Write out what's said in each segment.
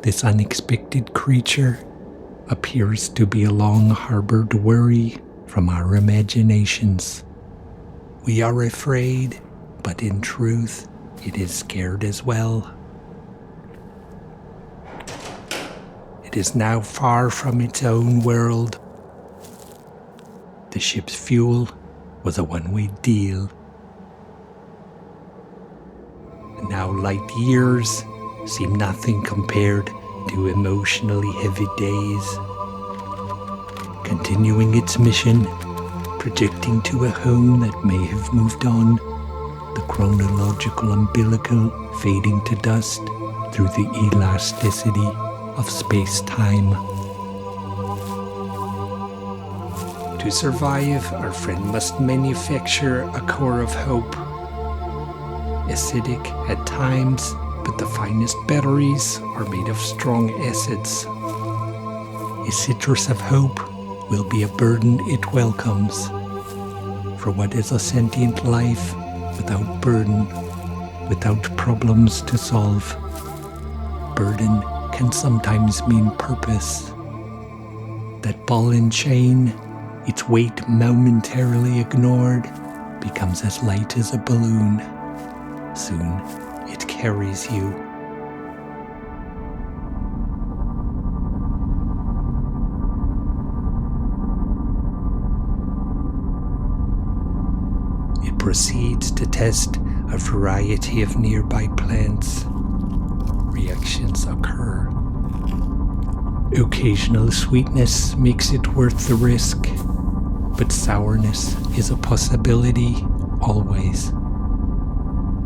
this unexpected creature appears to be a long-harbored worry from our imaginations. We are afraid, but in truth, it is scared as well. It is now far from its own world. The ship's fuel was a one-way deal. And now light years seem nothing compared to emotionally heavy days. Continuing its mission, projecting to a home that may have moved on, the chronological umbilical fading to dust through the elasticity of space-time. To survive, our friend must manufacture a core of hope. Acidic at times, but the finest batteries are made of strong acids. A citrus of hope will be a burden it welcomes. For what is a sentient life without burden, without problems to solve? Burden can sometimes mean purpose. That ball and chain, its weight momentarily ignored, becomes as light as a balloon. Soon it carries you. It proceeds to test a variety of nearby plants. Reactions occur. Occasional sweetness makes it worth the risk, but sourness is a possibility always.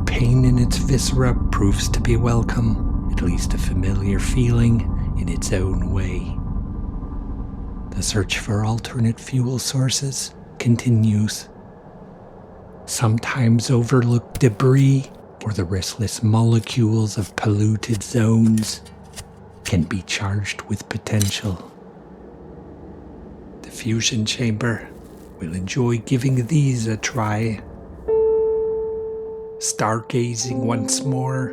Pain in its viscera proves to be welcome, at least a familiar feeling in its own way. The search for alternate fuel sources continues. Sometimes overlooked debris or the restless molecules of polluted zones can be charged with potential. The fusion chamber will enjoy giving these a try. Stargazing once more,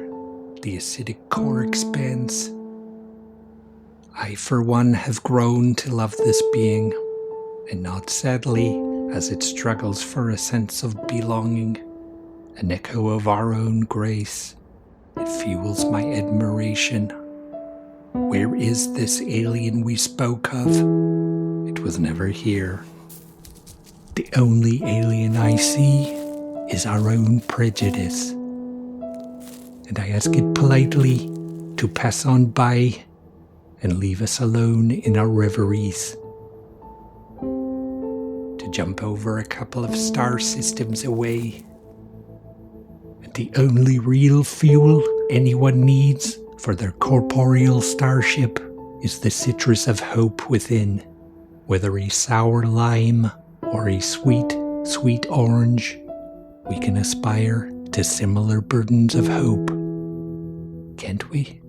the acidic core expands. I, for one, have grown to love this being, and not sadly, as it struggles for a sense of belonging, an echo of our own grace. It fuels my admiration. Where is this alien we spoke of? It was never here. The only alien I see is our own prejudice, and I ask it politely to pass on by and leave us alone in our reveries. To jump over a couple of star systems away. And the only real fuel anyone needs for their corporeal starship is the citrus of hope within, whether a sour lime or a sweet, sweet orange. We can aspire to similar burdens of hope, can't we?